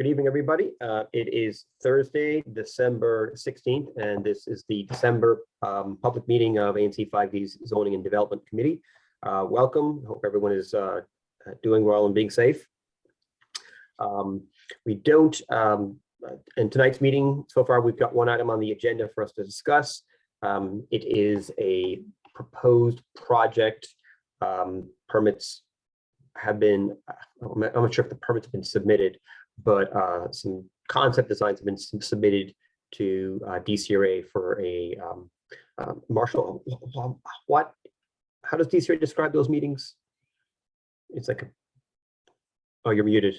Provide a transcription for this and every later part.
Good evening, everybody. It is Thursday, December 16th, and this is the December public meeting of ANC 5D's Zoning and Development Committee. Welcome. Hope everyone is doing well and being safe. We don't, in tonight's meeting, so far we've got one item on the agenda for us to discuss. It is a proposed project. Permits have been, I'm not sure if the permits have been submitted, but some concept designs have been submitted to DCRA for a Marshall. How does DCRA describe those meetings? It's like oh, you're muted.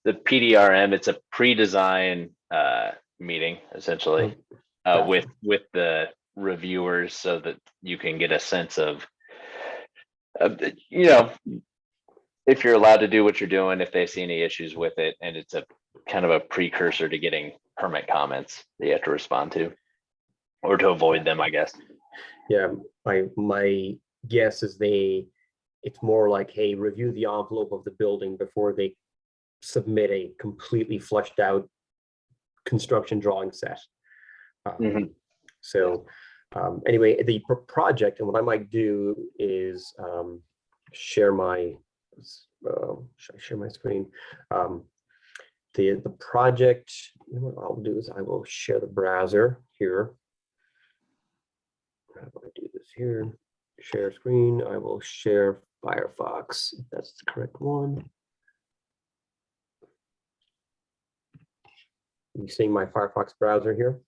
The Pdrm, it's a pre-design meeting essentially, gotcha. with the reviewers, so that you can get a sense of if you're allowed to do what you're doing, if they see any issues with it, and it's a kind of a precursor to getting permit comments that you have to respond to, or to avoid them, I guess. Yeah, my guess is it's more like, hey, review the envelope of the building before they submit a completely fleshed out construction drawing set. So anyway, the project, and what I might do is share my, should I share my screen? The project, what I'll do is I will share the browser here. I'm going to do this here, share screen. I will share Firefox, if that's the correct one. You seeing my Firefox browser here?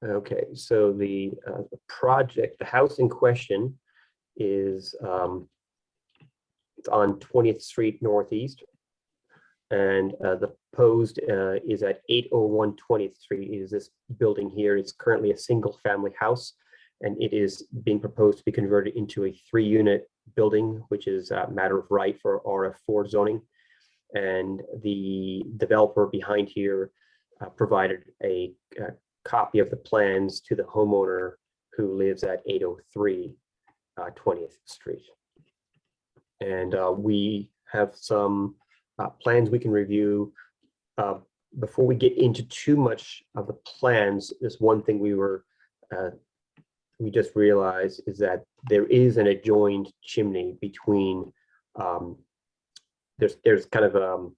Okay, so the project, the house in question is it's on 20th Street Northeast, and the proposed is at 801 20th Street. Is this building here? It's currently a single family house, and it is being proposed to be converted into a 3-unit building, which is a matter of right for RF4 zoning. And the developer behind here provided a copy of the plans to the homeowner who lives at 803 20th Street. And we have some plans we can review. Before we get into too much of the plans, there's one thing we just realized is that there is an adjoined chimney between, there's kind of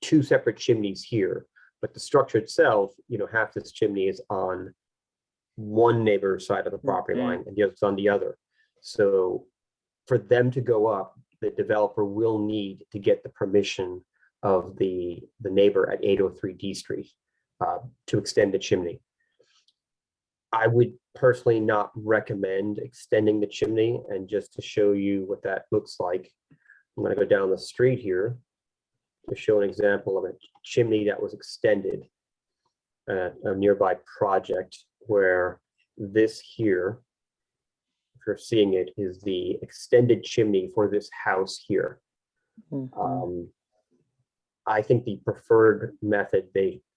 2 separate chimneys here, but the structure itself, half this chimney is on one neighbor's side of the property line and the other's on the other. So for them to go up, the developer will need to get the permission of the neighbor at 803 D Street to extend the chimney. I would personally not recommend extending the chimney, and just to show you what that looks like, I'm going to go down the street here to show an example of a chimney that was extended at a nearby project, where this here, if you're seeing it, is the extended chimney for this house here. I think the preferred method,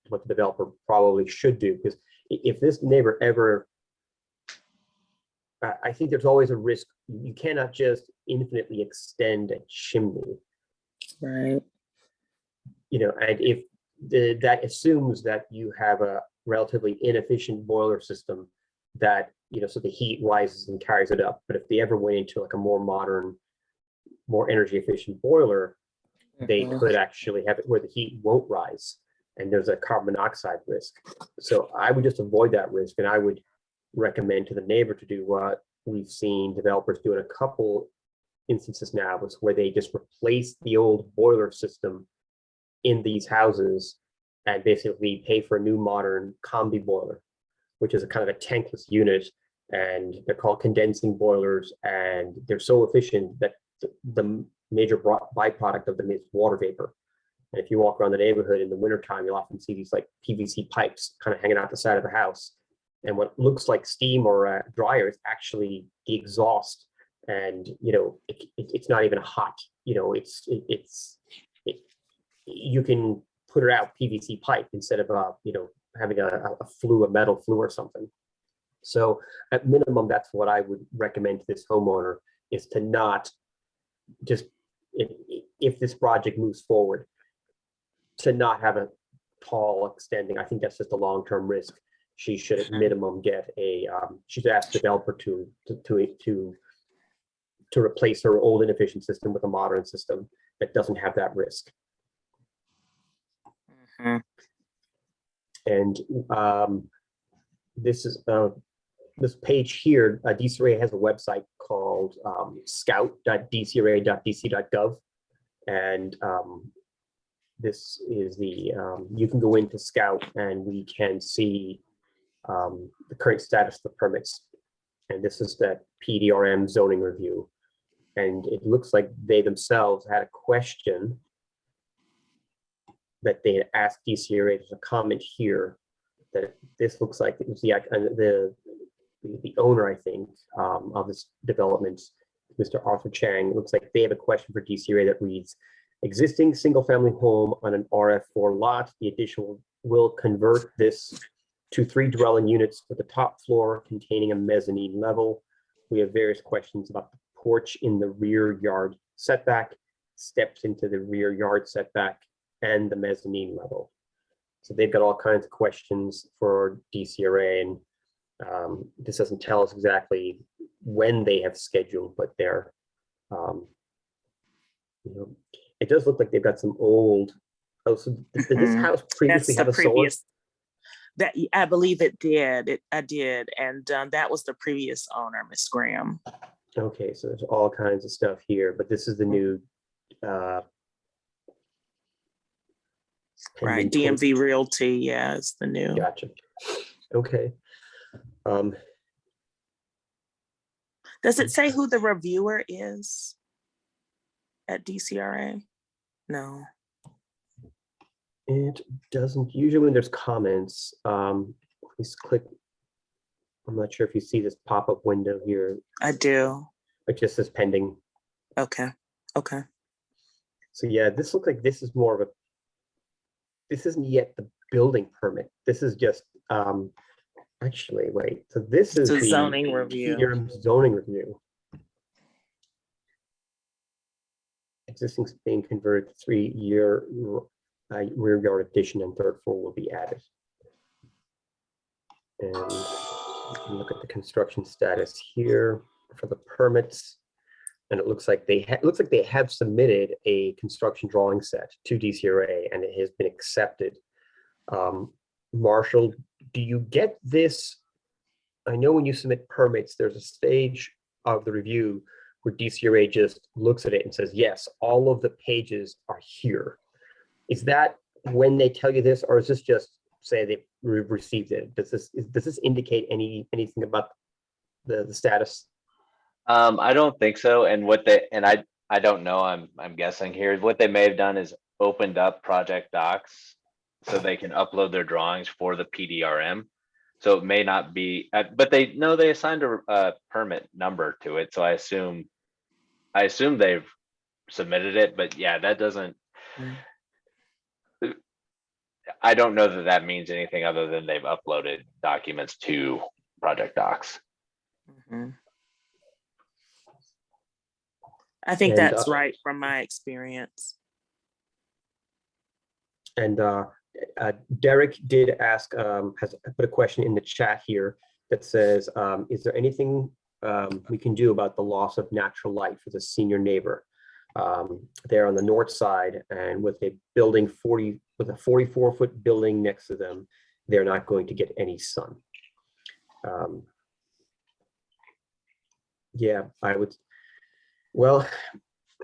what the developer probably should do, because if this neighbor ever, I think there's always a risk. You cannot just infinitely extend a chimney. Right. And if that assumes that you have a relatively inefficient boiler system that, so the heat rises and carries it up. But if they ever went into like a more modern, more energy efficient boiler, they could actually have it where the heat won't rise, and there's a carbon monoxide risk. So I would just avoid that risk, and I would recommend to the neighbor to do what we've seen developers do in a couple instances now, was where they just replace the old boiler system in these houses and basically pay for a new modern combi boiler, which is a kind of a tankless unit, and they're called condensing boilers, and they're so efficient that the major byproduct of them is water vapor. And if you walk around the neighborhood in the wintertime, you'll often see these like PVC pipes kind of hanging out the side of the house. And what looks like steam or a dryer is actually the exhaust. And, it's not even hot, you can put it out PVC pipe instead of, having a metal flue or something. So at minimum, that's what I would recommend to this homeowner, is to not just, if this project moves forward, to not have a tall extending. I think that's just a long-term risk. She should at minimum get a, she should ask the developer to replace her old inefficient system with a modern system that doesn't have that risk. And this is this page here, DCRA has a website called scout.dcra.dc.gov. And this is the, you can go into Scout and we can see the current status of the permits. And this is that Pdrm zoning review. And it looks like they themselves had a question that they had asked DCRA. There's a comment here that this looks like it was the owner, I think, of this development, Mr. Arthur Chang. It looks like they have a question for DCRA that reads, existing single-family home on an RF4 lot. The addition will convert this to 3 dwelling units with the top floor containing a mezzanine level. We have various questions about the porch in the rear yard setback, steps into the rear yard setback, and the mezzanine level. So they've got all kinds of questions for DCRA, and this doesn't tell us exactly when they have scheduled, but they're, you know, it does look like they've got some old. Oh, so did this house previously have a solar? That I believe it did. I did, and that was the previous owner, Miss Graham. Okay, so there's all kinds of stuff here, but this is the new. Right, DMV Realty, yeah, it's the new. Gotcha. Okay. Does it say who the reviewer is at DCRA? No. It doesn't. Usually when there's comments, please click. I'm not sure if you see this pop-up window here. I do. It just says pending. Okay. Okay. So yeah, this looks like this is more of a, this isn't yet the building permit. This is just, actually, wait, so this is the the zoning review. Zoning review. Existing being converted to 3-year rear yard addition and third floor will be added. And you can look at the construction status here for the permits. And it looks like they have submitted a construction drawing set to DCRA and it has been accepted. Marshall, do you get this? I know when you submit permits, there's a stage of the review where DCRA just looks at it and says, yes, all of the pages are here. Is that when they tell you this, or is this just say they've received it? Does this indicate anything about the status? I don't think so. And I don't know, I'm guessing here, what they may have done is opened up project docs so they can upload their drawings for the PDRM. So it may not be, but they assigned a permit number to it. So I assume they've submitted it, but yeah, that doesn't, I don't know that means anything other than they've uploaded documents to project docs. I think that's right from my experience. And Derek did ask, has put a question in the chat here that says, is there anything we can do about the loss of natural light for the senior neighbor? They're on the north side, and with a building 44-foot building next to them, they're not going to get any sun. Yeah, I would. Well,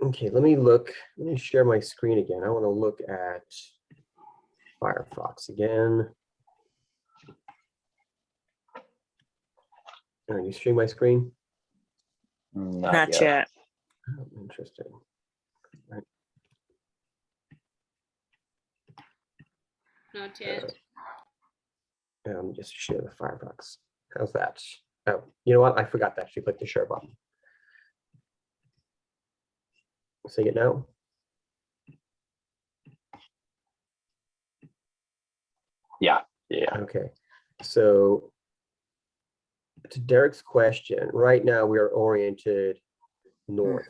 okay, let me share my screen again. I want to look at Firefox again. Are you stream my screen? Not yet. Oh, interesting. Right. Not yet. Just share the Firefox. How's that? Oh, you know what? I forgot to actually click the share button. See it now? Yeah. Okay. So to Derek's question, right now we are oriented north.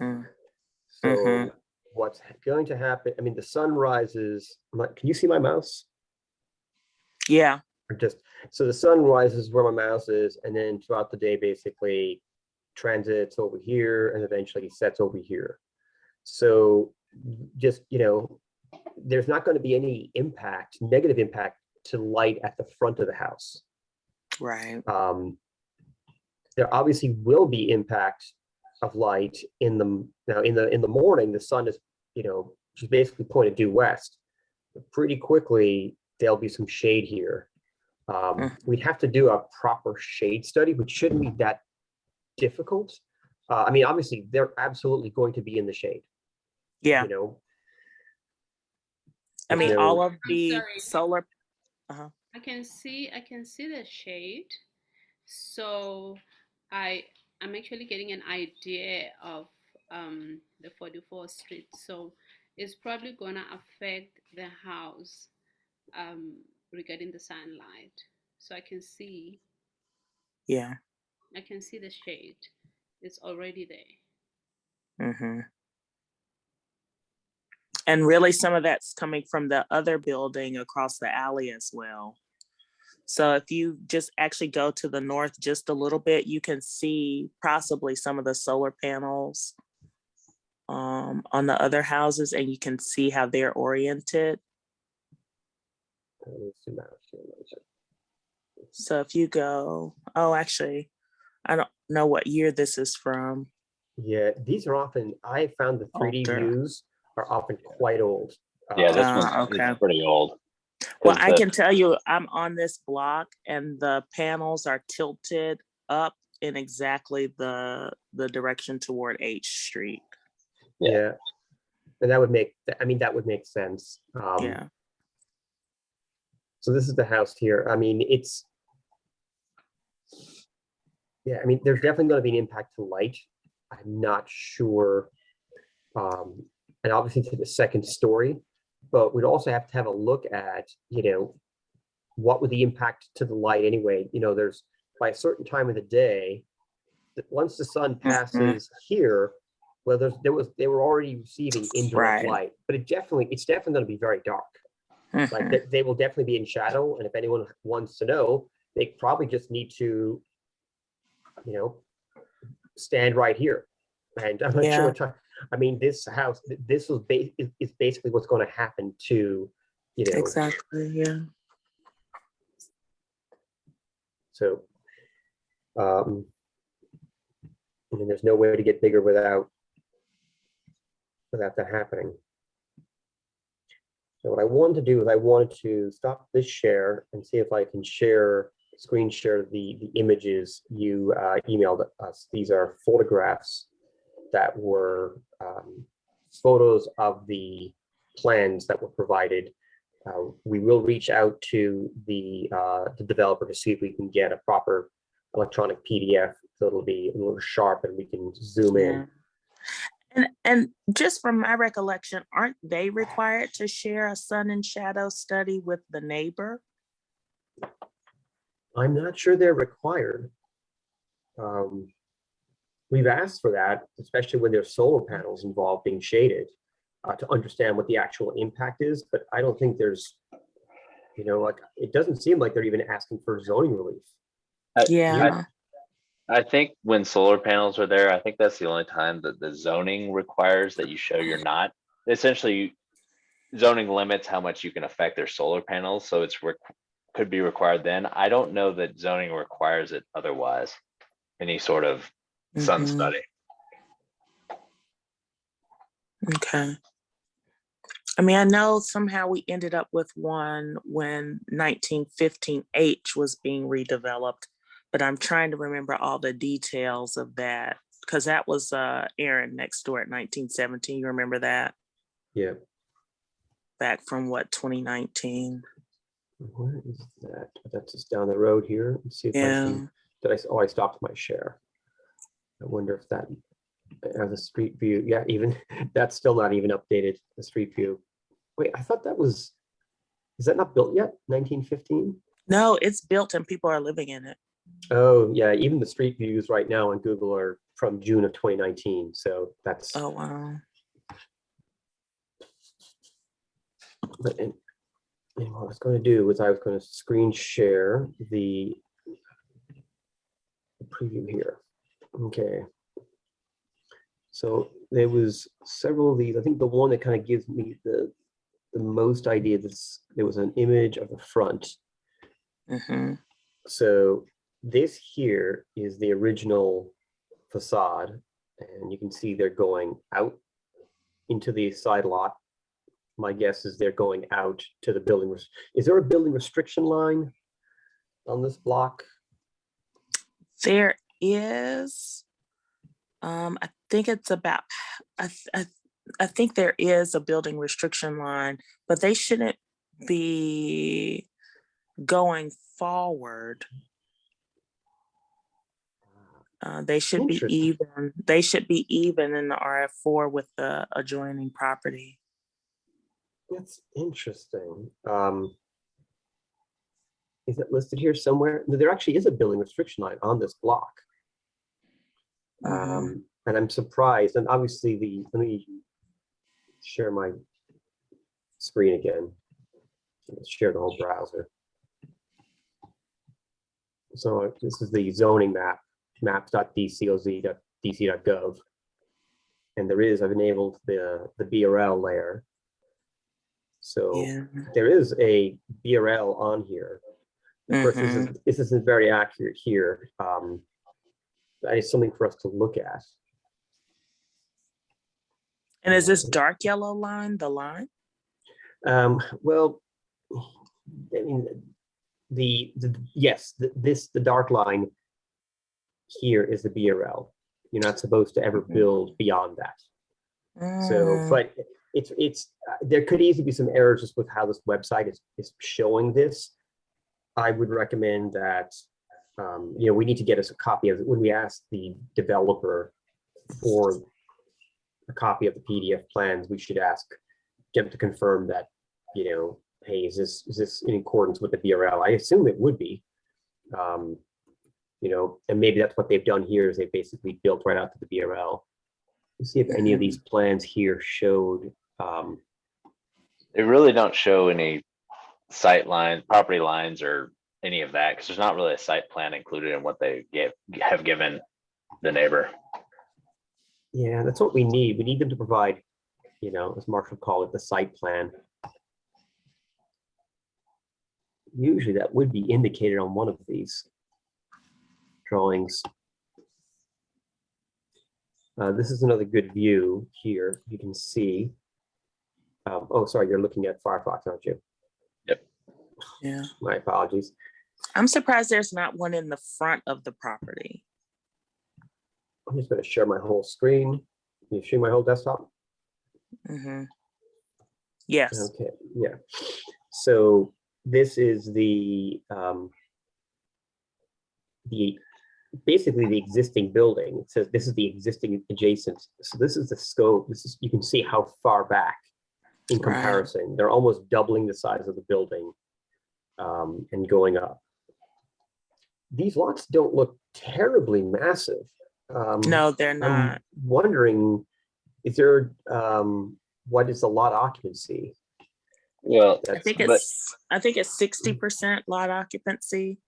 So what's going to happen, I mean, the sun rises, can you see my mouse? Yeah. Or just, so the sun rises where my mouse is, and then throughout the day, basically transits over here and eventually sets over here. So just, there's not going to be any impact, negative impact to light at the front of the house. Right. There obviously will be impact of light in the morning. The sun is, she's basically pointed due west. But pretty quickly, there'll be some shade here. We'd have to do a proper shade study, which shouldn't be that difficult. I mean, obviously, they're absolutely going to be in the shade. Yeah. I mean, all of I'm the sorry. solar. I can see the shade. So I'm actually getting an idea of the 44th Street. So it's probably gonna affect the house regarding the sunlight. So Yeah. I can see the shade. It's already there. Mm-hmm. And really, some of that's coming from the other building across the alley as well. So if you just actually go to the north just a little bit, you can see possibly some of the solar panels on the other houses, and you can see how they're oriented. So if you go, actually, I don't know what year this is from. Yeah, these are often, I found the 3D Older. views are often quite old. Yeah, this one's okay. it's pretty old. Well, I can tell you, I'm on this block, and the panels are tilted up in exactly the direction toward H Street. Yeah. And that would make, that would make sense. Yeah. So this is the house here. I mean, there's definitely going to be an impact to light. I'm not sure. And obviously to the second story, but we'd also have to have a look at, what would the impact to the light anyway? There's, by a certain time of the day, once the sun passes here, well, they were already receiving indirect light, but it's definitely going to be very dark. Like they will definitely be in shadow, and if anyone wants to know, they probably just need to, stand right here. And I'm not sure what time. I mean, this house, this is basically what's going to happen to, Exactly. Yeah. So, I mean, there's no way to get bigger without that happening. So what I wanted to do is I wanted to stop this share and see if I can screen share the images you emailed us. These are photographs that were photos of the plans that were provided. We will reach out to the developer to see if we can get a proper electronic PDF so it'll be a little sharp and we can zoom in. And just from my recollection, aren't they required to share a sun and shadow study with the neighbor? I'm not sure they're required. We've asked for that, especially when there's solar panels involved being shaded, to understand what the actual impact is. But I don't think there's, it doesn't seem like they're even asking for zoning relief. Yeah. I think when solar panels are there, I think that's the only time that the zoning requires that you show you're not. Essentially, zoning limits how much you can affect their solar panels, so it's could be required then. I don't know that zoning requires it otherwise, any sort of sun study. Okay. I mean, I know somehow we ended up with one when 1915 H was being redeveloped, but I'm trying to remember all the details of that because that was Aaron next door at 1917. You remember that? Yeah. Back from 2019? Where is that? That's just down the road here. Let's see if I can. I stopped my share. I wonder if that has a street view. Yeah, even that's still not even updated. The street view. Wait, I thought is that not built yet? 1915? No, it's built and people are living in it. Oh yeah, even the street views right now on Google are from June of 2019. So that's. Oh wow. But and what I was going to do was I was going to screen share the preview here. Okay. So there was several of these. I think the one that kind of gives me the most idea, there was an image of the front. Mm-hmm. So this here is the original facade, and you can see they're going out into the side lot. My guess is they're going out to the building. Is there a building restriction line on this block? There is. I think it's about. I think there is a building restriction line, but they shouldn't be going forward. They should be Interesting. even. They should be even in the RF4 with the adjoining property. That's interesting. Is it listed here somewhere? No, there actually is a building restriction line on this block. Mhm. And I'm surprised. And obviously, let me share my screen again. Let's share the whole browser. So this is the zoning map, maps.dcoz.dc.gov. And I've enabled the BRL layer. So Yeah. there is a BRL on here. Of course, this isn't very accurate here. That is something for us to look at. And is this dark yellow line the line? Well, I mean, yes, the dark line here is the BRL. You're not supposed to ever build beyond that. So, but it's there could easily be some errors just with how this website is showing this. I would recommend that we need to get us a copy of it when we ask the developer for a copy of the PDF plans. We should ask them to confirm that, hey, is this in accordance with the BRL? I assume it would be, and maybe that's what they've done here is they basically built right out to the BRL. Let's see if any of these plans here showed. They really don't show any sight lines, property lines, or any of that because there's not really a site plan included in what they have given the neighbor. Yeah, that's what we need. We need them to provide, as Marshall called it, the site plan. Usually that would be indicated on one of these drawings. This is another good view here. You can see. Oh, sorry, you're looking at Firefox, aren't you? Yep. Yeah. My apologies. I'm surprised there's not one in the front of the property. I'm just going to share my whole screen. Can you see my whole desktop? Mm-hmm. Yes. Okay, yeah. So this is basically the existing building. It says this is the existing adjacent. So this is the scope. You can see how far back in comparison. Right. They're almost doubling the size of the building and going up. These lots don't look terribly massive. No, they're not. I'm wondering, is there what is the lot occupancy? Well, I think it's 60% lot occupancy,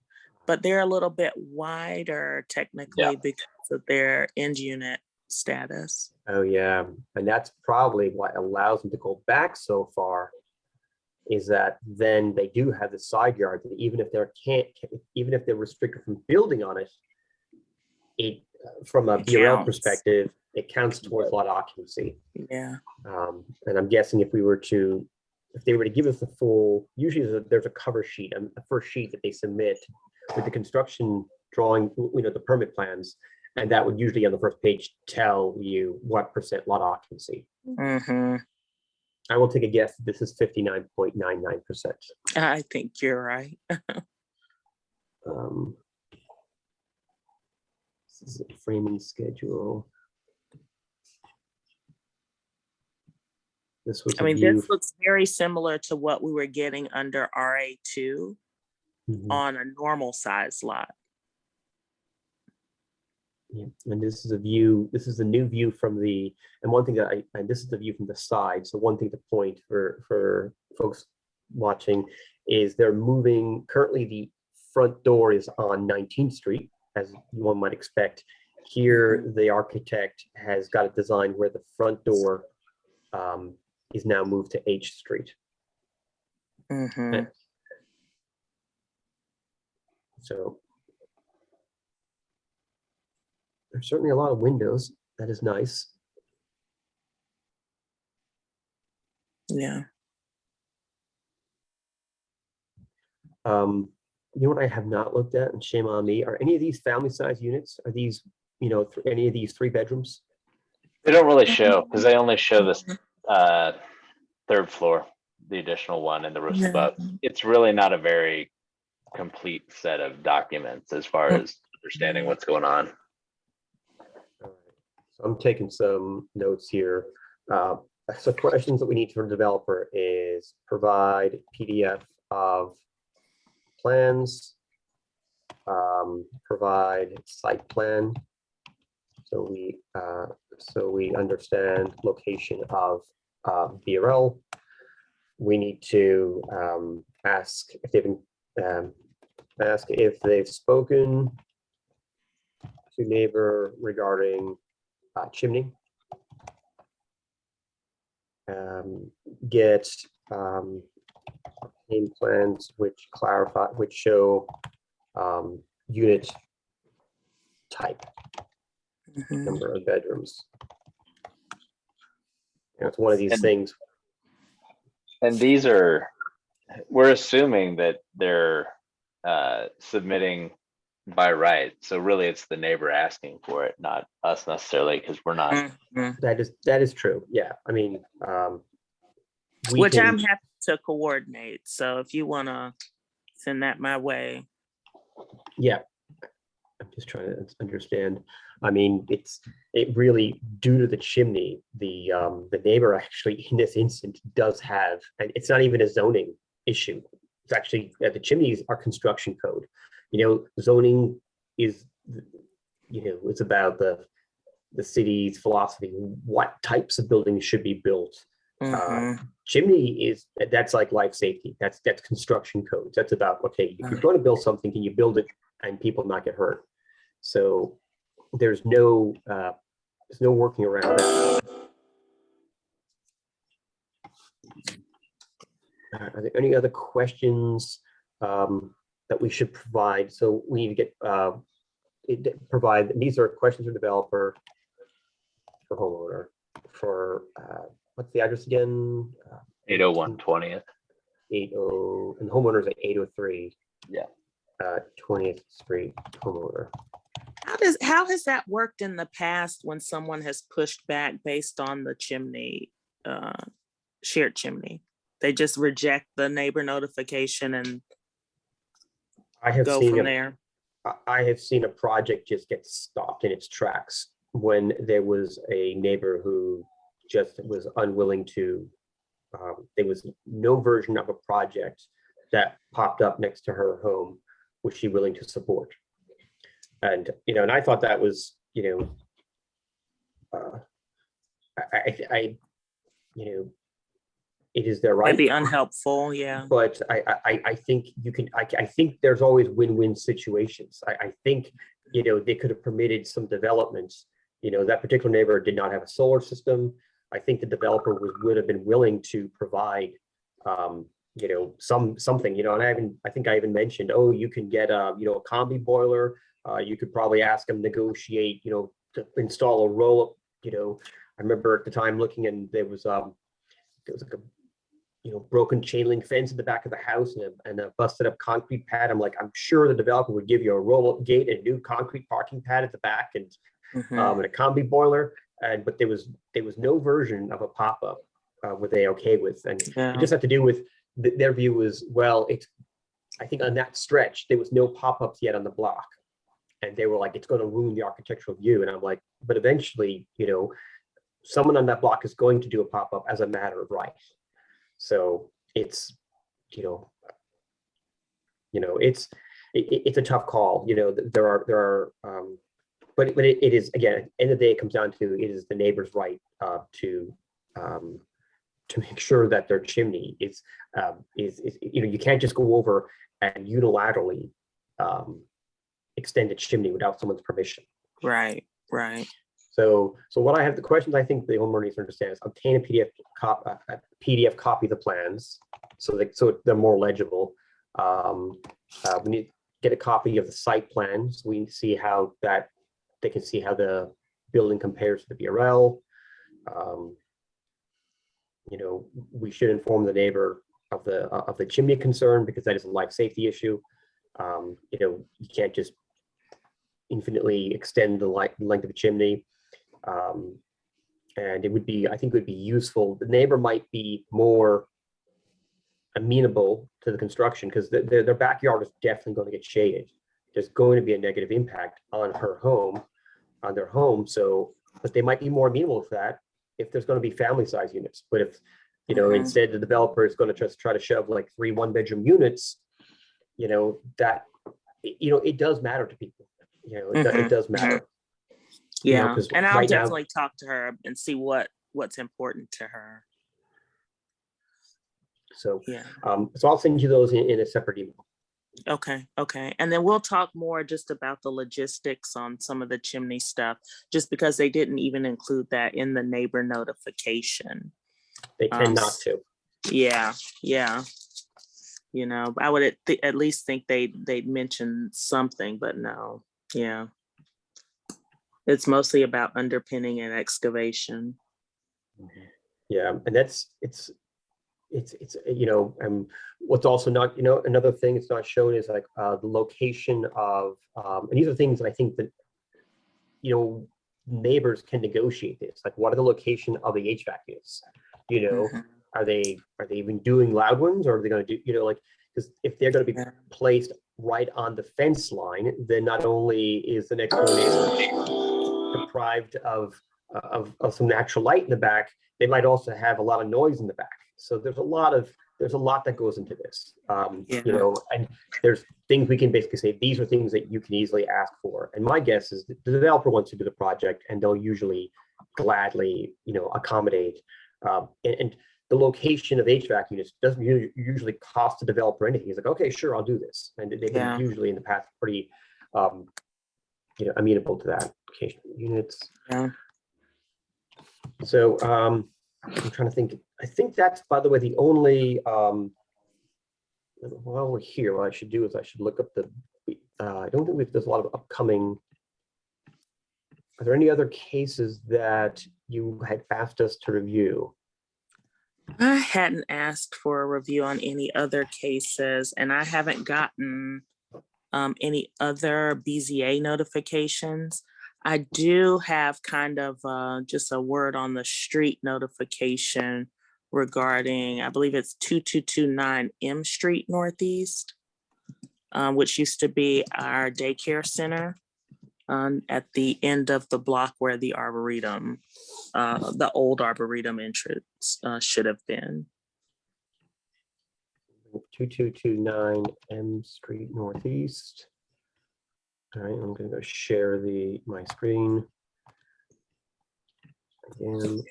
but they're a little bit wider technically because of their end unit status. Oh yeah, and that's probably what allows them to go back so far. Is that then they do have the side yard that even if they're restricted from building on it, from a BRL perspective, it counts towards lot occupancy. Yeah. And I'm guessing if they were to give us the full, usually there's a cover sheet, a first sheet that they submit with the construction drawing, the permit plans, and that would usually on the first page tell you what percent lot occupancy. Mm-hmm. I will take a guess. This is 59.99%. I think you're right. This is a framing schedule. This was. This looks very similar to what we were getting under RA2 on a normal size lot. Yeah, and this is a view, this is a new view from the, and one thing that and this is the view from the side. So one thing to point for folks watching is they're moving, currently the front door is on 19th Street, as one might expect. Here, the architect has got a design where the front door is now moved to H Street. Mhm. So there's certainly a lot of windows. That is nice. Yeah. You know what I have not looked at, and shame on me, are any of these family size units? Are these, you know, any of these 3 bedrooms? They don't really show because they only show this third floor, the additional one and the roofs above. It's really not a very complete set of documents as far as understanding what's going on. All right. So I'm taking some notes here. So questions that we need for the developer is provide PDF of plans, provide site plan. So we understand location of BRL. We need to ask if they've spoken to neighbor regarding chimney. Get name plans which clarify, which show unit type, Mhm. number of bedrooms. You know, it's one of these And- things. And these are, we're assuming that they're submitting by right. So really it's the neighbor asking for it, not us necessarily, because we're not. Mhm. That is true. Yeah, I mean, we Which can, I'm happy to coordinate. So if you want to send that my way. yeah. I'm just trying to understand. I mean, it really, due to the chimney, the neighbor actually in this instance does have, and it's not even a zoning issue. It's actually the chimneys are construction code. You know, zoning is, you know, it's about the city's philosophy, what types of buildings should be built. Mhm. Chimney is, that's like life safety. That's construction codes. That's about, okay, if you're going to build something, can you build it and people not get hurt? So there's no working around that. Are there any other questions that we should provide? So we need to get provide. These are questions for developer, for homeowner, for what's the address again? 801 20th. 80, and the homeowner's at 803. Yeah. 20th Street, homeowner. How has that worked in the past when someone has pushed back based on the chimney, shared chimney? They just reject the neighbor notification and I have go seen from there. I have seen a project just get stopped in its tracks when there was a neighbor who just was unwilling to, there was no version of a project that popped up next to her home was she willing to support. And, you know, and I thought that was, you know, you know, it is their right. Might be unhelpful, yeah. But I think you can, I think there's always win-win situations. I think, you know, they could have permitted some developments. You know, that particular neighbor did not have a solar system. I think the developer would have been willing to provide, you know, something, you know, and I think I even mentioned, oh, you can get a, you know, a combi boiler. You could probably ask them negotiate, you know, to install a roll-up, you know. I remember at the time looking, and there was like a, you know, broken chain link fence in the back of the house and a busted up concrete pad. I'm like, I'm sure the developer would give you a roll-up gate and a new concrete parking pad at the back and and a combi boiler. But there was no version of a pop-up were they okay with, and it just had to do with their view was, well, it's, I think on that stretch there was no pop-ups yet on the block, and they were like, it's going to ruin the architectural view. And I'm like, but eventually, you know, someone on that block is going to do a pop-up as a matter of right. So it's, you know, it's a tough call. You know, there are, but it is, again, at the end of the day, it comes down to, it is the neighbor's right to make sure that their chimney is, you can't just go over and unilaterally extend a chimney without someone's permission. Right, right. So what I have, the questions I think the homeowner needs to understand is obtain a PDF copy of the plans so they're more legible. We need to get a copy of the site plans. We see how they can see how the building compares to the BRL. We should inform the neighbor of the chimney concern, because that is a life safety issue. You can't just infinitely extend the length of a chimney. And I think it would be useful. The neighbor might be more amenable to the construction because their backyard is definitely going to get shaded. There's going to be a negative impact on their home. So, but they might be more amenable to that if there's going to be family size units. But if, instead the developer is going to just try to shove like 3 1-bedroom units, it does matter to people. It does matter. Yeah, and I'll right definitely talk to her and see what's important to her. So yeah. So I'll send you those in a separate email. Okay. And then we'll talk more just about the logistics on some of the chimney stuff, just because they didn't even include that in the neighbor notification. They tend not to. Yeah. I would at least think they'd mention something, but no. Yeah. It's mostly about underpinning and excavation. Yeah, and it's what's also not, another thing it's not shown is like the location of, and these are things that I think that, neighbors can negotiate this. Like, what are the location of the HVAC units? Are they even doing loud ones, or are they going to do, because if they're going to be placed right on the fence line, then not only is the next door neighbor deprived of some natural light in the back, they might also have a lot of noise in the back. So there's a lot that goes into this, and there's things we can basically say, these are things that you can easily ask for. And my guess is that the developer wants to do the project, and they'll usually gladly, accommodate. And the location of HVAC units doesn't usually cost the developer anything. He's like, okay, sure, I'll do this. And they've been usually in the past pretty, amenable to that. Location units. Yeah. So I'm trying to think. I think that's, by the way, the only, while we're here, what I should do is I should look up I don't think there's a lot of upcoming. Are there any other cases that you had asked us to review? I hadn't asked for a review on any other cases, and I haven't gotten any other BZA notifications. I do have kind of just a word on the street notification regarding, I believe it's 2229 M Street Northeast, which used to be our daycare center at the end of the block where the Arboretum, the old Arboretum entrance should have been. 2229 M Street Northeast. All right, I'm going to go share my screen. Again,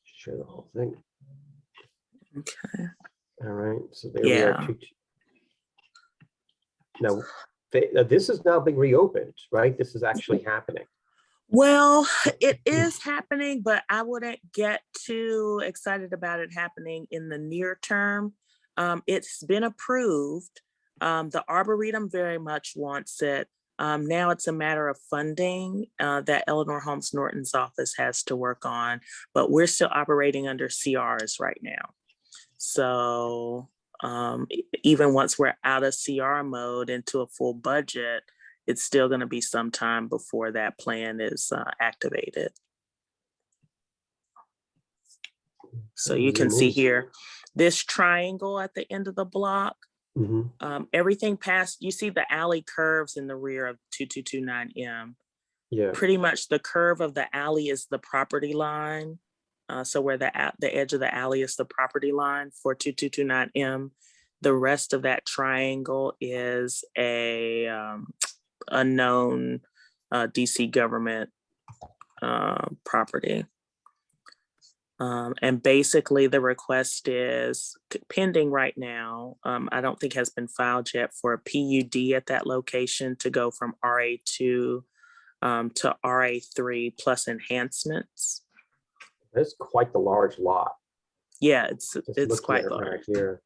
share the whole thing. Okay. All right, so there we are. Now, this is now being reopened, right? This is actually happening. Well, it is happening, but I wouldn't get too excited about it happening in the near term. It's been approved. The Arboretum very much wants it. Now it's a matter of funding that Eleanor Holmes Norton's office has to work on, but we're still operating under CRs right now. So even once we're out of CR mode into a full budget, it's still going to be some time before that plan is activated. So you can see here, this triangle at the end of the block, everything past, you see the alley curves in the rear of 2229M. Yeah. Pretty much the curve of the alley is the property line. So where the edge of the alley is the property line for 2229M. The rest of that triangle is a known DC government property. And basically the request is pending right now. I don't think has been filed yet for a PUD at that location to go from RA2 to RA3 plus enhancements. That's quite the large lot. Yeah, Just it's looking quite at it large. right here.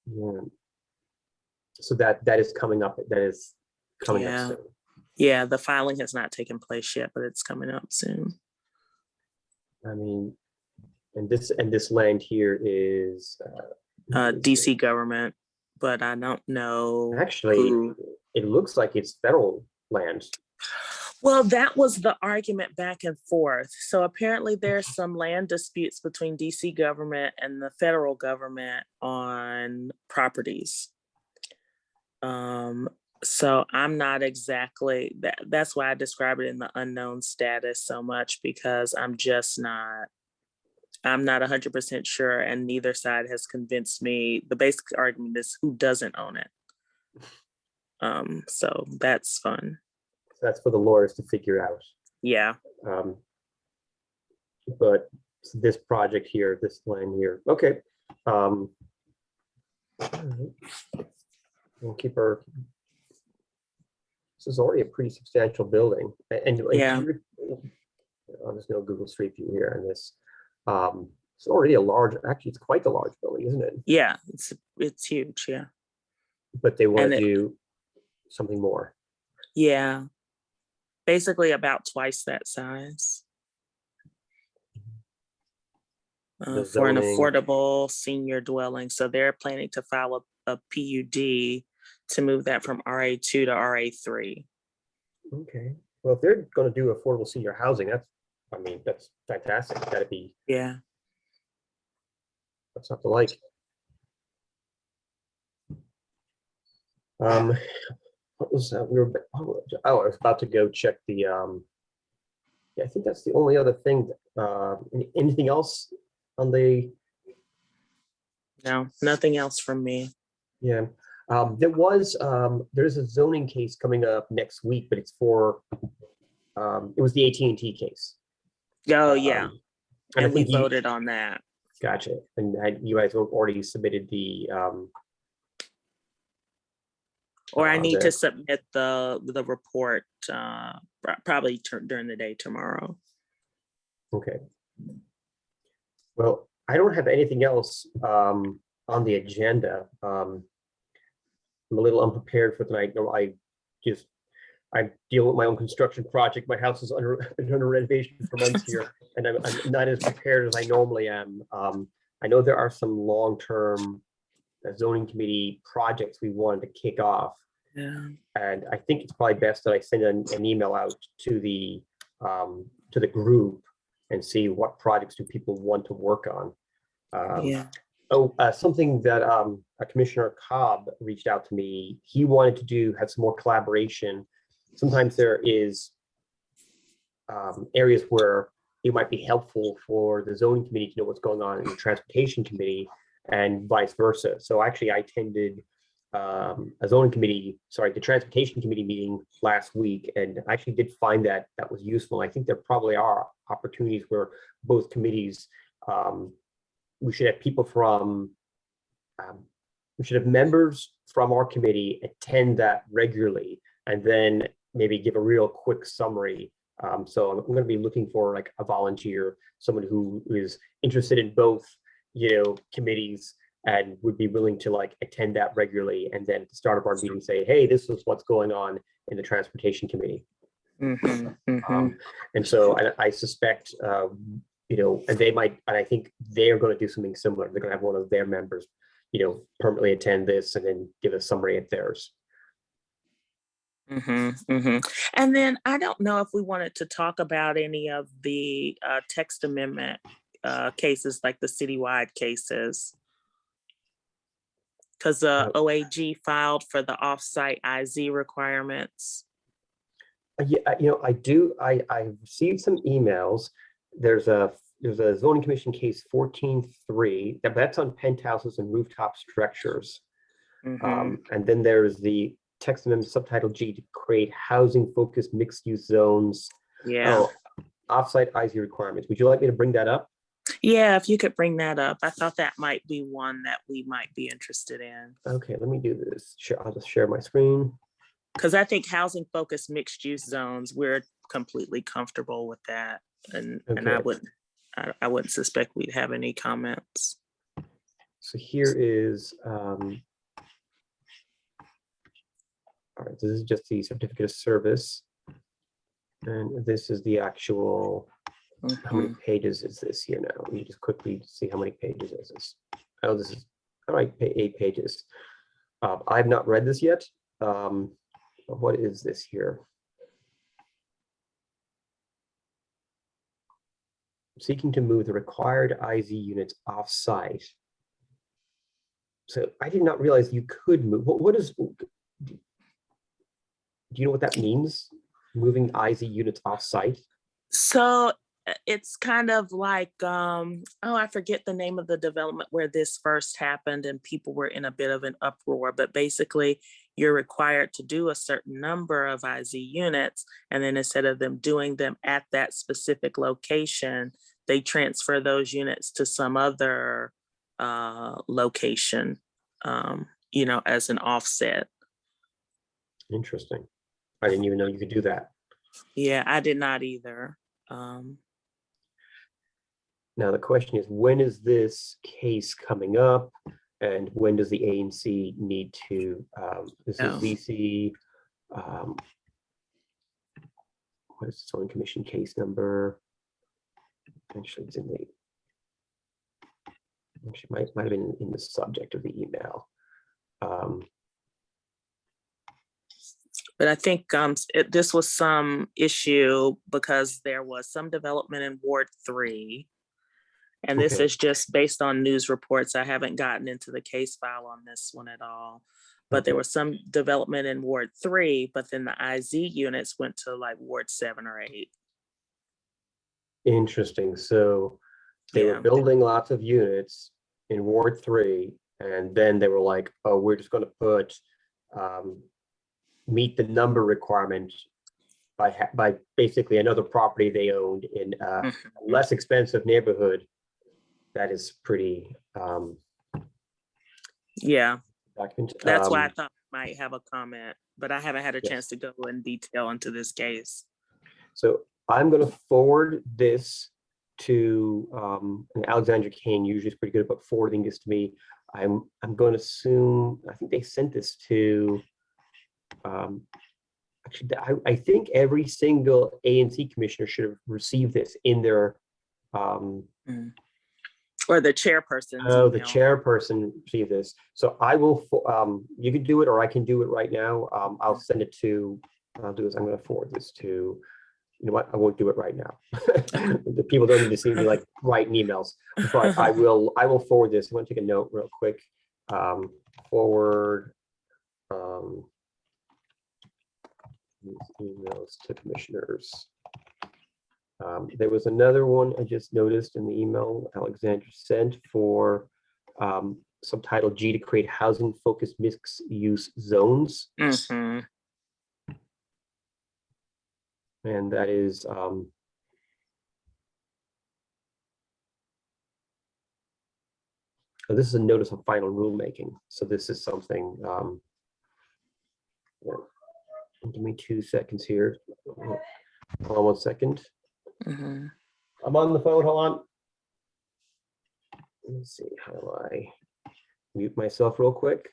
Yeah. So that is coming up. That is coming up Yeah. soon. Yeah, the filing has not taken place yet, but it's coming up soon. I mean, and this land here is DC government, but I don't know. actually, it looks like it's federal land. Well, that was the argument back and forth. So apparently there's some land disputes between DC government and the federal government on properties. So I'm not exactly that's why I describe it in the unknown status so much, because I'm not 100% sure, and neither side has convinced me. The basic argument is who doesn't own it. So that's fun. That's for the lawyers to figure out. Yeah. But this project here, this land here, okay. We'll keep our. This is already a pretty substantial building, and Yeah. I'm just going to Google Street View here, and this. It's already a large. Actually, it's quite a large building, isn't it? Yeah, it's huge. Yeah. But they want And to do something more. Yeah. Basically about twice that size. For an zoning. affordable senior dwelling. So they're planning to file a PUD to move that from RA2 to RA3. Okay. Well, if they're going to do affordable senior housing, that's fantastic. That'd be. Yeah. That's not to like. What was that? I was about to go check the. Yeah, I think that's the only other thing. Anything else on the? No, nothing else from me. Yeah, there's a zoning case coming up next week, but it's for. It was the AT&T case. Oh yeah, and we voted on that. Gotcha. And you guys have already submitted the. Or I need to submit the report probably during the day tomorrow. Okay. Well, I don't have anything else on the agenda. I'm a little unprepared for tonight. No, I deal with my own construction project. My house is under renovation for months here, and I'm not as prepared as I normally am. I know there are some long-term zoning committee projects we wanted to kick off. Yeah. And I think it's probably best that I send an email out to the group and see what projects do people want to work on. Something that Commissioner Cobb reached out to me. He wanted to have some more collaboration. Sometimes there is areas where it might be helpful for the zoning committee to know what's going on in the transportation committee and vice versa. So actually I attended the transportation committee meeting last week, and I actually did find that was useful. I think there probably are opportunities where both committees, we should have people from, we should have members from our committee attend that regularly, and then maybe give a real quick summary. So I'm going to be looking for like a volunteer, someone who is interested in both, committees, and would be willing to like attend that regularly, and then at the start of our meeting say, hey, this is what's going on in the transportation committee. And so I suspect, and they might, and I think they're going to do something similar. They're going to have one of their members, permanently attend this and then give a summary of theirs. And then I don't know if we wanted to talk about any of the text amendment cases, like the citywide cases, because the OAG filed for the offsite IZ requirements. Yeah, I do. I received some emails. There's a zoning commission case 14-3 that's on penthouses and rooftop structures. And then there's the text amendment subtitle G to create housing-focused mixed-use zones. Yeah. Oh, offsite IZ requirements. Would you like me to bring that up? Yeah, if you could bring that up. I thought that might be one that we might be interested in. Okay, let me do this. Sure, I'll just share my screen. Because I think housing focused mixed use zones, we're completely comfortable with that. And Okay. I wouldn't suspect we'd have any comments. So here is, all right, this is just the certificate of service. And this is the actual, how many pages is this here now? Let me just quickly see how many pages is this. Oh, this is, all right, 8 pages. I've not read this yet. What is this here? Seeking to move the required IZ units off-site. So I did not realize you could move. What is, do you know what that means? Moving IZ units off-site? So it's kind of like, I forget the name of the development where this first happened and people were in a bit of an uproar, but basically you're required to do a certain number of IZ units. And then instead of them doing them at that specific location, they transfer those units to some other location, as an offset. Interesting. I didn't even know you could do that. Yeah, I did not either. Now the question is, when is this case coming up, and when does the ANC need to? This is VC. What is the zoning commission case number? Actually, it's in the. Actually, might have been in the subject of the email. But I think this was some issue because there was some development in Ward 3. And this Okay. is just based on news reports. I haven't gotten into the case file on this one at all. But there was some development in Ward 3, but then the IZ units went to like Ward 7 or 8. Interesting. So they were building lots of units in Ward 3, and then they were like, oh, we're just going to put meet the number requirement by basically another property they owned in a less expensive neighborhood. That is pretty document. That's why I thought I might have a comment, but I haven't had a chance to go in detail into this case. So I'm going to forward this to and Alexandra Kane usually is pretty good about forwarding this to me. I'm going to assume, I think they sent this to actually I think every single ANC commissioner should have received this in their or the chairperson. Oh, the chairperson received this. So I will, you can do it or I can do it right now. I'll send it to, I'll do this. I'm going to forward this to, you know what, I won't do it right now. The people don't need to see me like writing emails, but I will forward this. I'm going to take a note real quick. Forward these emails to commissioners. There was another one I just noticed in the email Alexandra sent for subtitle G to create housing focused mixed use zones. And that is so this is a notice of final rulemaking. So this is something give me 2 seconds here. Hold on 1 second. I'm on the phone. Hold on. Let me see. How do I mute myself real quick?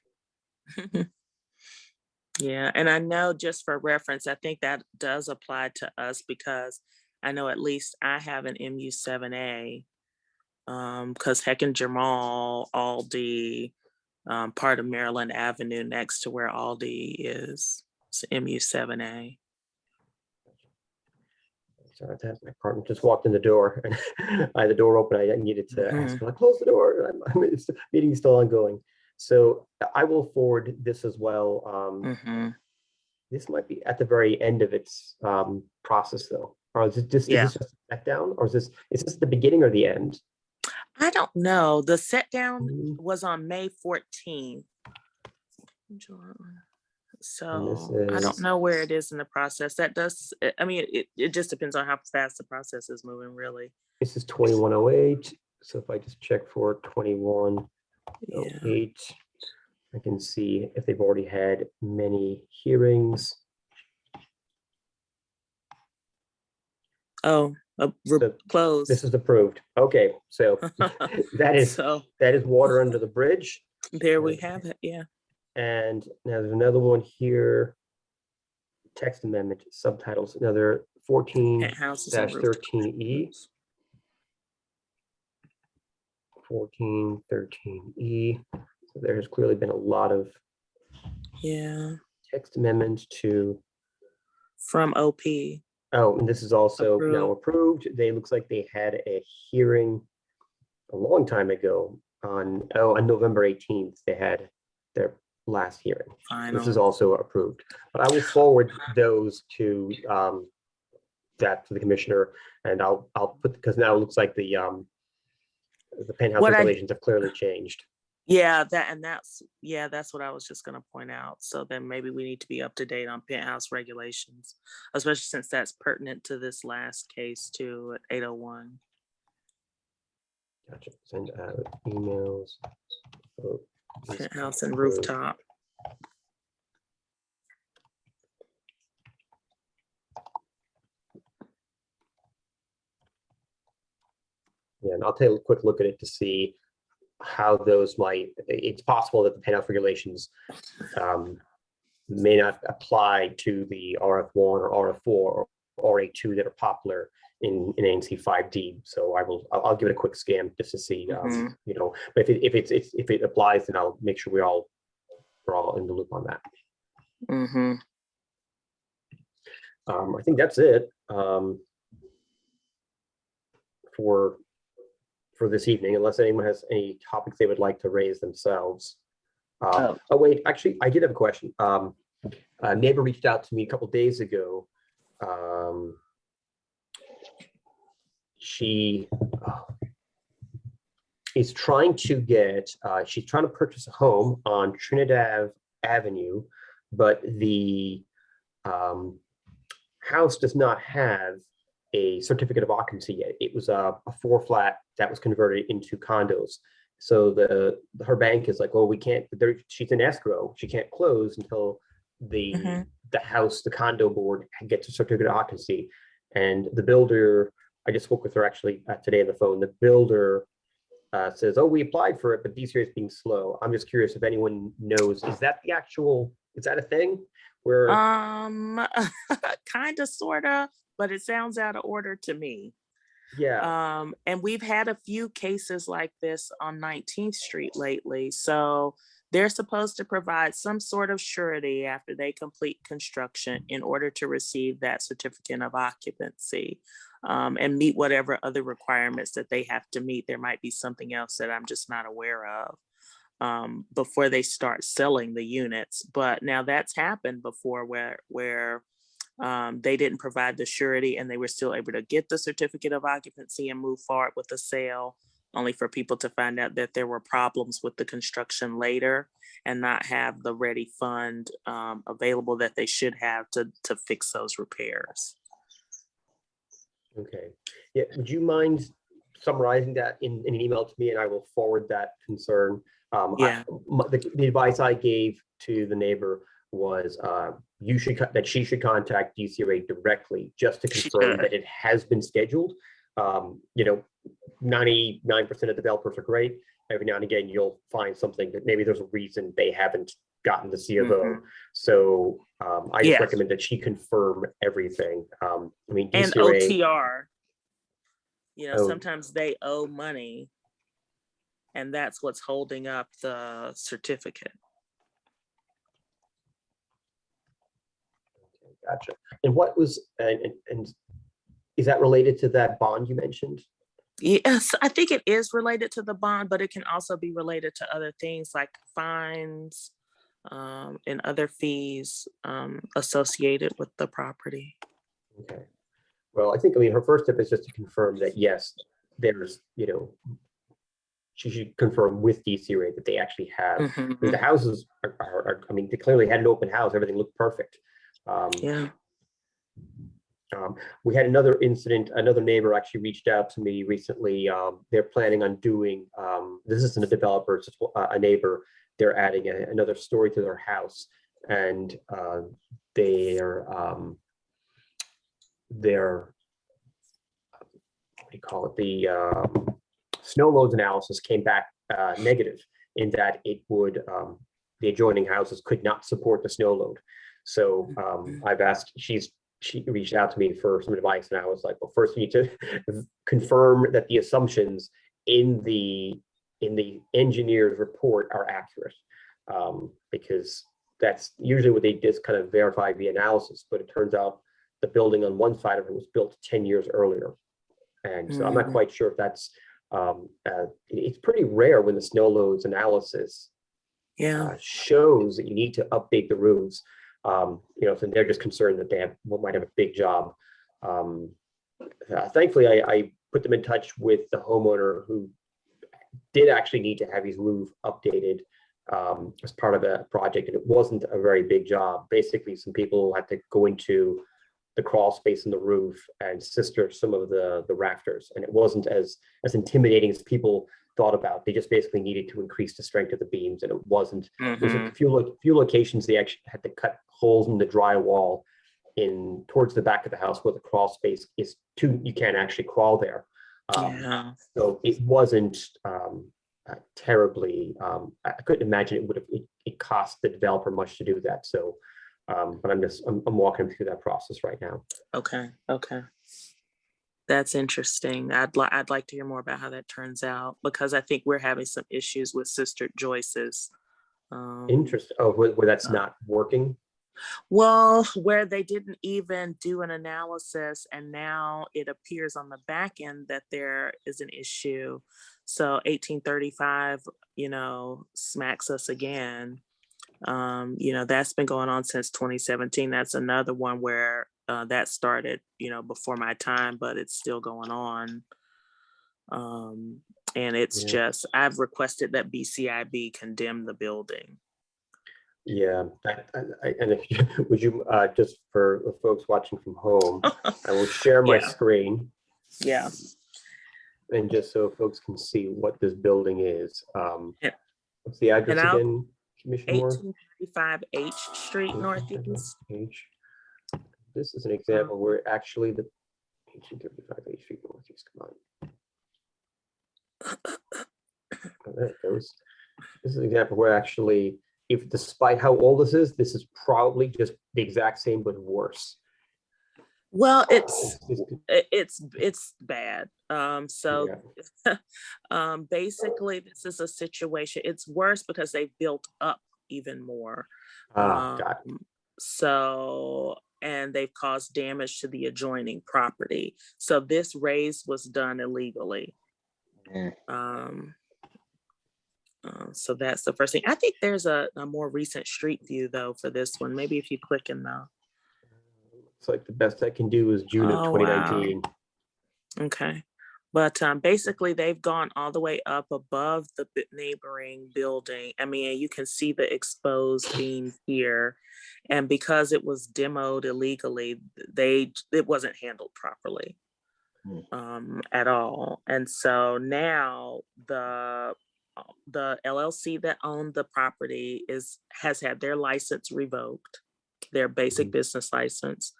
Yeah, and I know just for reference, I think that does apply to us because I know at least I have an MU7A because Heckinger Mall, Aldi, part of Maryland Avenue next to where Aldi is. It's MU7A. Sorry, my partner just walked in the door and I had the door open. I needed to ask her, close the door. The meeting is still ongoing. So I will forward this as well. This might be at the very end of its process though. Or is it just, is this just a set down, or is this the beginning or the end? I don't know. The set down was on May 14th. So I don't is, know where it is in the process. That does, I mean, it just depends on how fast the process is moving, really. this is 2108. So if I just check for 2108, Yeah. I can see if they've already had many hearings. Oh, So closed. this is approved. Okay, so that is So water under the bridge. there we have it. Yeah. And now there's another one here. Text amendment subtitles, another 14-13E. 14-13E. So there's clearly been a lot of text amendments to. From OP. Oh, and this is also now approved. They looks like they had a hearing a long time ago on November 18th. They had their last hearing. This is also approved. But I will forward those to the commissioner, and I'll put, because now it looks like the penthouse regulations have clearly changed. Yeah, that's what I was just going to point out. So then maybe we need to be up to date on penthouse regulations, especially since that's pertinent to this last case too at 801. Gotcha. Send out emails. Penthouse and rooftop. Yeah, and I'll take a quick look at it to see how those might. It's possible that the penthouse regulations may not apply to the RF1 or RF4 or RA2 that are popular in ANC 5D. So I'll give it a quick scan just to see, you know. But if it applies, then I'll make sure we're all in the loop on that. I think that's it for this evening, unless anyone has any topics they would like to raise themselves. Oh wait, actually, I did have a question. A neighbor reached out to me a couple days ago. She is trying to get, she's trying to purchase a home on Trinidad Avenue, but the house does not have a certificate of occupancy yet. It was a 4-flat that was converted into condos. So her bank is like, well, we can't. She's in escrow. She can't close until the condo board gets a certificate of occupancy. And the builder, I just spoke with her actually today on the phone. The builder says, "Oh, we applied for it, but DCR is being slow." I'm just curious if anyone knows. Is that a thing? Where kind of, sort of, but it sounds out of order to me. Yeah. And we've had a few cases like this on 19th Street lately. So they're supposed to provide some sort of surety after they complete construction in order to receive that certificate of occupancy, and meet whatever other requirements that they have to meet. There might be something else that I'm just not aware of before they start selling the units. But now that's happened before where they didn't provide the surety and they were still able to get the certificate of occupancy and move forward with the sale, only for people to find out that there were problems with the construction later and not have the ready fund available that they should have to fix those repairs. Okay. Yeah. Would you mind summarizing that in an email to me, and I will forward that concern. The advice I gave to the neighbor was she should contact DCRA directly just to confirm that it has been scheduled. 99% of developers are great. Every now and again, you'll find something that maybe there's a reason they haven't gotten the C of O. So I just recommend that she confirm everything. I mean, DCRA, and OTR, sometimes they owe money and that's what's holding up the certificate. Gotcha. And what was, and is that related to that bond you mentioned? Yes, I think it is related to the bond, but it can also be related to other things like fines and other fees associated with the property. Okay. Well, I mean, her first step is just to confirm that, yes, there's, she should confirm with DC Ray that they actually have, because the Mhm. houses I mean, they clearly had an open house, everything looked perfect. Yeah. We had another incident, another neighbor actually reached out to me recently. They're planning on doing, this isn't a developer, it's just a neighbor. They're adding another story to their house, and they're what do you call it? The snow loads analysis came back negative in that it would, the adjoining houses could not support the snow load. So I've asked, she reached out to me for some advice, and I was like, well, first we need to confirm that the assumptions in the engineer's report are accurate, because that's usually what they just kind of verify the analysis. But it turns out the building on one side of it was built 10 years earlier, and so I'm not quite sure if that's it's pretty rare when the snow loads analysis Yeah. shows that you need to update the roofs. So they're just concerned that they might have a big job. Thankfully, I put them in touch with the homeowner who did actually need to have his roof updated as part of a project, and it wasn't a very big job. Basically, some people had to go into the crawl space in the roof and sister some of the rafters, and it wasn't as intimidating as people thought about. They just basically needed to increase the strength of the beams, and it wasn't. There's a few locations they actually had to cut holes in the drywall in towards the back of the house where the crawl space is too, you can't actually crawl there. Yeah. So it wasn't terribly. I couldn't imagine it would have it cost the developer much to do that. So, but I'm walking through that process right now. Okay. That's interesting. I'd like to hear more about how that turns out, because I think we're having some issues with Sister Joyce's. Interesting. Oh, where that's not working. Well, where they didn't even do an analysis, and now it appears on the back end that there is an issue. So 1835, smacks us again. That's been going on since 2017. That's another one where that started, before my time, but it's still going on. And it's just, I've requested that BCIB condemn the building. Yeah, and if would you just for the folks watching from home, I will share my screen. Yeah. And just so folks can see what this building is. Yeah. What's the address again, Commissioner Moore? 1835 H Street Northeast. H. This is an example where actually the 1835 H Street Northeast. Come on. There it goes. This is an example where actually, if despite how old this is probably just the exact same but worse. Well, it's bad. Basically, this is a situation. It's worse because they built up even more. Got it. So, and they've caused damage to the adjoining property. So this raise was done illegally. So that's the first thing. I think there's a more recent street view though for this one. Maybe if you click in the. It's like the best I can do is June of 2019. Wow. Okay. But basically they've gone all the way up above the neighboring building. I mean, you can see the exposed beam here. And because it was demoed illegally, it wasn't handled properly at all. And so now the LLC that owned the property has had their license revoked, their basic business license.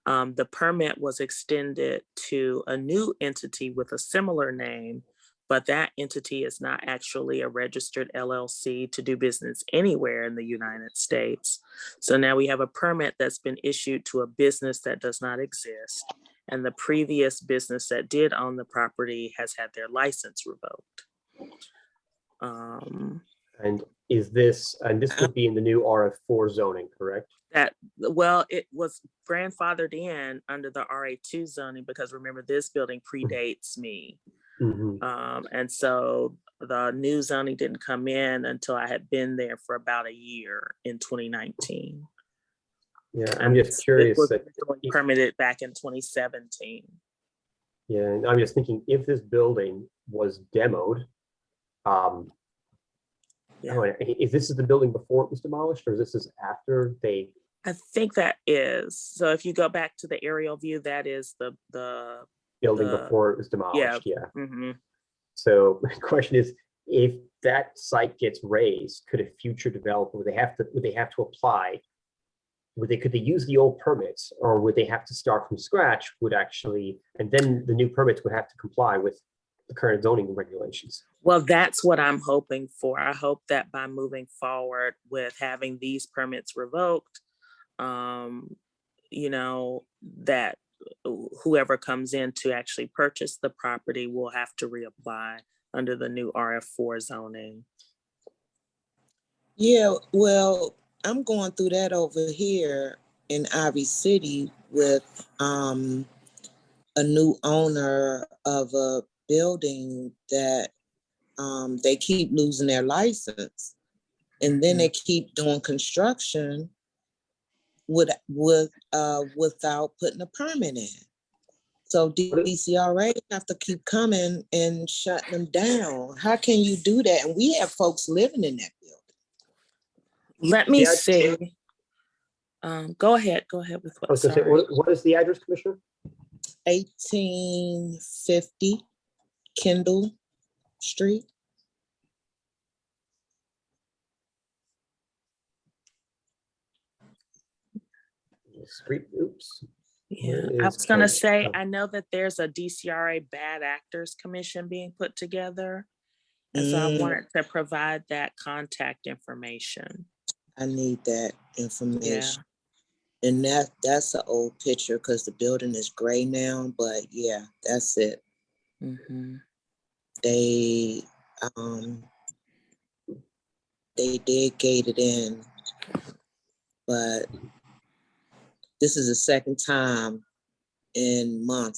The permit was extended to a new entity with a similar name, but that entity is not actually a registered LLC to do business anywhere in the United States. So now we have a permit that's been issued to a business that does not exist. And the previous business that did own the property has had their license revoked. And this would be in the new RF4 zoning, correct? Well, it was grandfathered in under the RA2 zoning because remember, this building predates me. And so the new zoning didn't come in until I had been there for about a year in 2019. Yeah, I'm just curious. It was permitted back in 2017. Yeah, and I'm just thinking if this building was demoed Yeah. Oh, and if this is the building before it was demolished, or this is after they? I think that is. So if you go back to the aerial view, that is the Building before it was demolished, yeah. Mm-hmm. So the question is, if that site gets raised, could a future developer, would they have to apply? Could they use the old permits, or would they have to start from scratch? And then the new permits would have to comply with the current zoning regulations. Well, that's what I'm hoping for. I hope that by moving forward with having these permits revoked, that whoever comes in to actually purchase the property will have to reapply under the new RF4 zoning. Yeah, well, I'm going through that over here in Ivy City with a new owner of a building that they keep losing their license, and then they keep doing construction without putting a permit in. So DCRA have to keep coming and shutting them down. How can you do that? And we have folks living in that building. Let me see. Go ahead with what? I was going to say, what is the address, Commissioner? 1850 Kendall Street. Street, oops. Yeah, I was gonna say, I know that there's a DCRA Bad Actors Commission being put together. And so I wanted to provide that contact information. I need that information. Yeah. And that's an old picture because the building is gray now, but yeah, that's it. Mm-hmm. They did gate it in, but this is the second time in a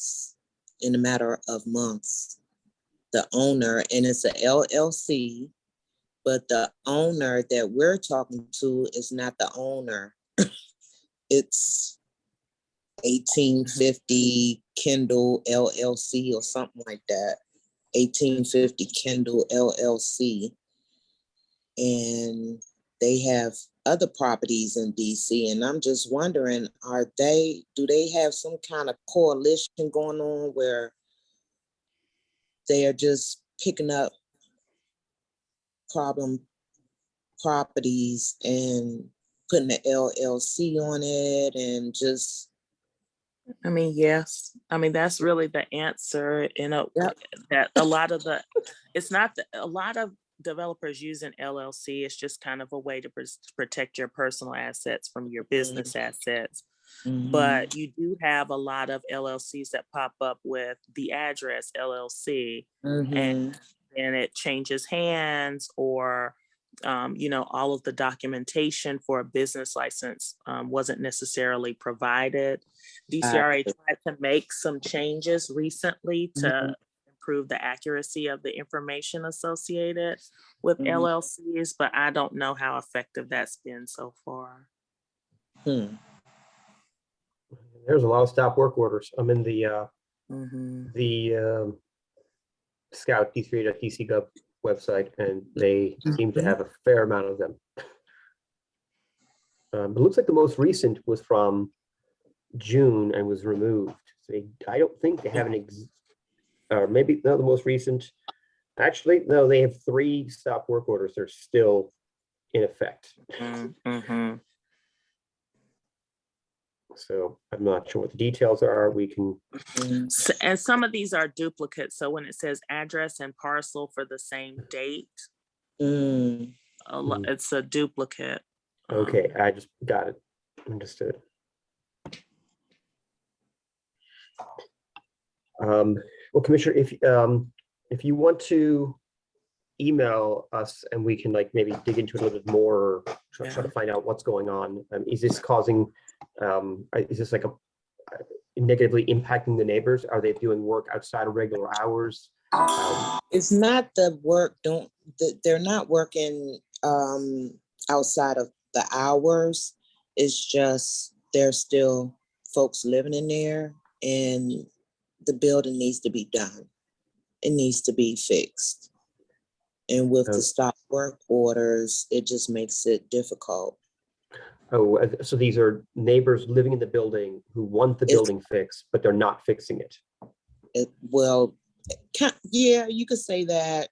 matter of months, the owner, and it's a LLC, but the owner that we're talking to is not the owner. It's 1850 Kendall LLC or something like that. 1850 Kendall LLC. And they have other properties in DC. And I'm just wondering, do they have some kind of coalition going on where they are just picking up problem properties and putting the LLC on it and just? I mean, yes. I mean, that's really the answer. Yep. That a lot of developers use an LLC. It's just kind of a way to protect your personal assets from your business assets. Mm-hmm. But you do have a lot of LLCs that pop up with the address LLC, and it changes hands, or all of the documentation for a business license wasn't necessarily provided. DCRA tried to make some changes recently to improve the accuracy of the information associated with LLCs, but I don't know how effective that's been so far. There's a lot of stop work orders. I'm in the Scout D3.DC.gov website, and they seem to have a fair amount of them. It looks like the most recent was from June and was removed. So I don't think they have or maybe no, the most recent. Actually, no, they have 3 stop work orders. They're still in effect. So I'm not sure what the details are. We can. And some of these are duplicates. So when it says address and parcel for the same date, it's a duplicate. Okay, I just got it. Understood. Well, Commissioner, if you want to email us and we can maybe dig into it a little bit more, try to find out what's going on. Is this causing? Is this negatively impacting the neighbors? Are they doing work outside of regular hours? It's not the work. They're not working outside of the hours. It's just there's still folks living in there, and the building needs to be done. It needs to be fixed. And with Oh. the stop work orders, it just makes it difficult. Oh, so these are neighbors living in the building who want the It's- building fixed, but they're not fixing it. Well, yeah, you could say that.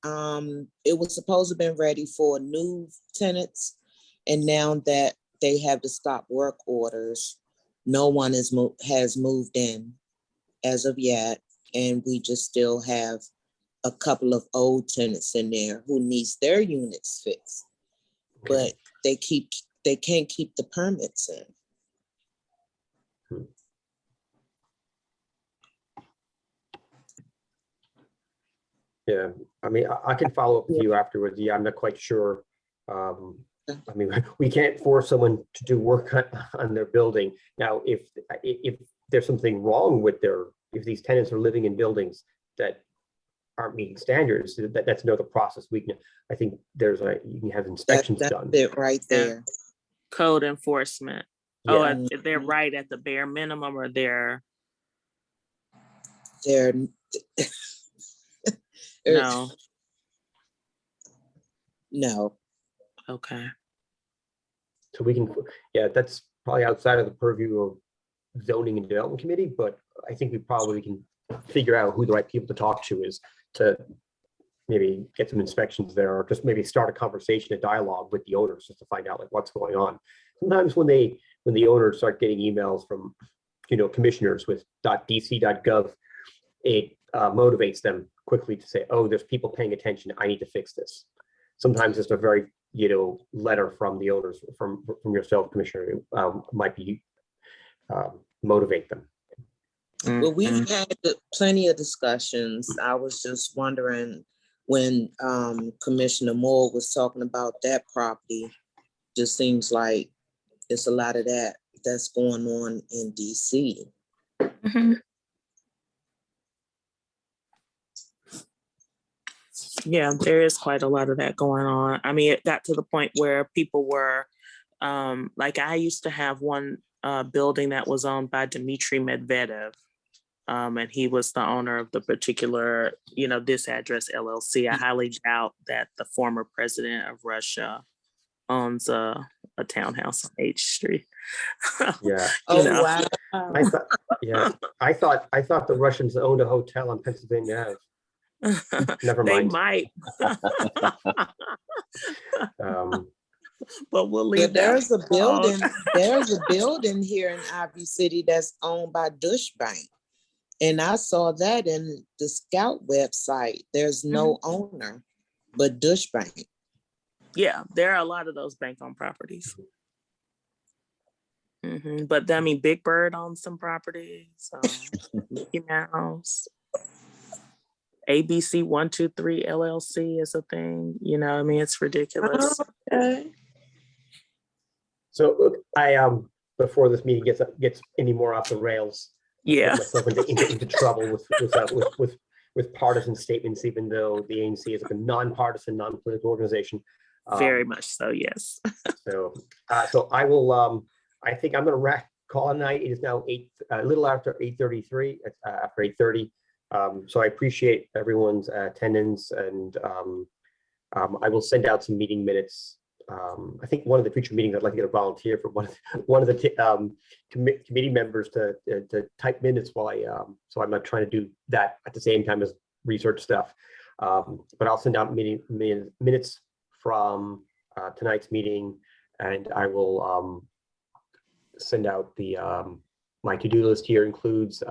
It was supposed to have been ready for new tenants. And now that they have the stop work orders, no one has moved in as of yet. And we just still have a couple of old tenants in there who needs their units fixed. Okay. But they can't keep the permits in. Yeah, I mean, I can follow up with you afterwards. Yeah, I'm not quite sure. I mean, we can't force someone to do work on their building. Now, if there's something wrong with if these tenants are living in buildings that aren't meeting standards, that's another process. I think you can have inspections That's done. it right Yeah. there. Code enforcement. Yeah. Oh, they're right at the bare minimum, or they're They're no. no. Okay. So yeah, that's probably outside of the purview of zoning and development committee, but I think we probably can figure out who the right people to talk to is to maybe get some inspections there, or just maybe start a conversation, a dialogue with the owners just to find out like what's going on. Sometimes when the owners start getting emails from, commissioners with .dc.gov, it motivates them quickly to say, oh, there's people paying attention, I need to fix this. Sometimes it's a very, letter from the owners, from yourself, Commissioner, might be motivate them. Well, we've had plenty of discussions. I was just wondering when Commissioner Moore was talking about that property, just seems like it's a lot of that's going on in DC. Mhm. Yeah, there is quite a lot of that going on. I mean, it got to the point where people were, like I used to have one building that was owned by Dmitry Medvedev. And he was the owner of the particular, this address LLC. I highly doubt that the former president of Russia owns a townhouse on H Street. Yeah. Wow. I thought the Russians owned a hotel on Pennsylvania Ave. Never They mind. might. Um, But we'll Yeah, leave that. there's a building here in Ivy City that's owned by Deutsche Bank. And I saw that in the Scout website. There's no owner but Deutsche Bank. Yeah, there are a lot of those bank-owned properties. But I mean, Big Bird owns some properties. Mickey Mouse, ABC 123 LLC is a thing. I mean, it's ridiculous. Okay. so look, I before this meeting gets any more off the rails, Yeah. get myself into trouble with partisan statements, even though the ANC is like a nonpartisan, non-political organization. Very much so, yes. So I will. I think I'm going to call it night. It is now a little after 8:33. After 8:30. So I appreciate everyone's attendance, and I will send out some meeting minutes. I think one of the future meetings, I'd like to get a volunteer for one of the committee members to type minutes while so I'm not trying to do that at the same time as research stuff. But I'll send out minutes from tonight's meeting, and I will send out my to-do list. Here includes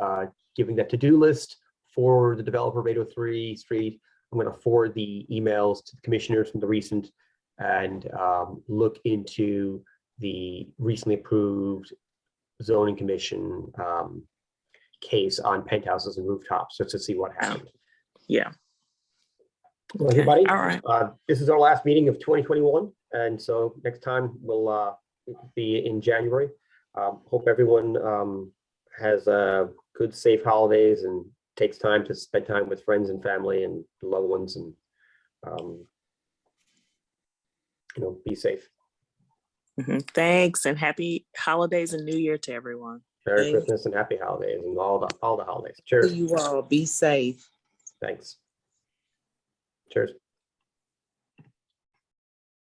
giving that to-do list for the developer of 803 Street. I'm going to forward the emails to the commissioners from the recent, and look into the recently approved zoning commission case on penthouses and rooftops, just to see what happened. Yeah. Well, everybody, All right. this is our last meeting of 2021, and so next time we'll be in January. Hope everyone has good, safe holidays and takes time to spend time with friends and family and loved ones, and be safe. Thanks, and happy holidays and New Year to everyone. Merry Christmas and happy holidays and all the holidays. Cheers. You all be safe. Thanks. Cheers.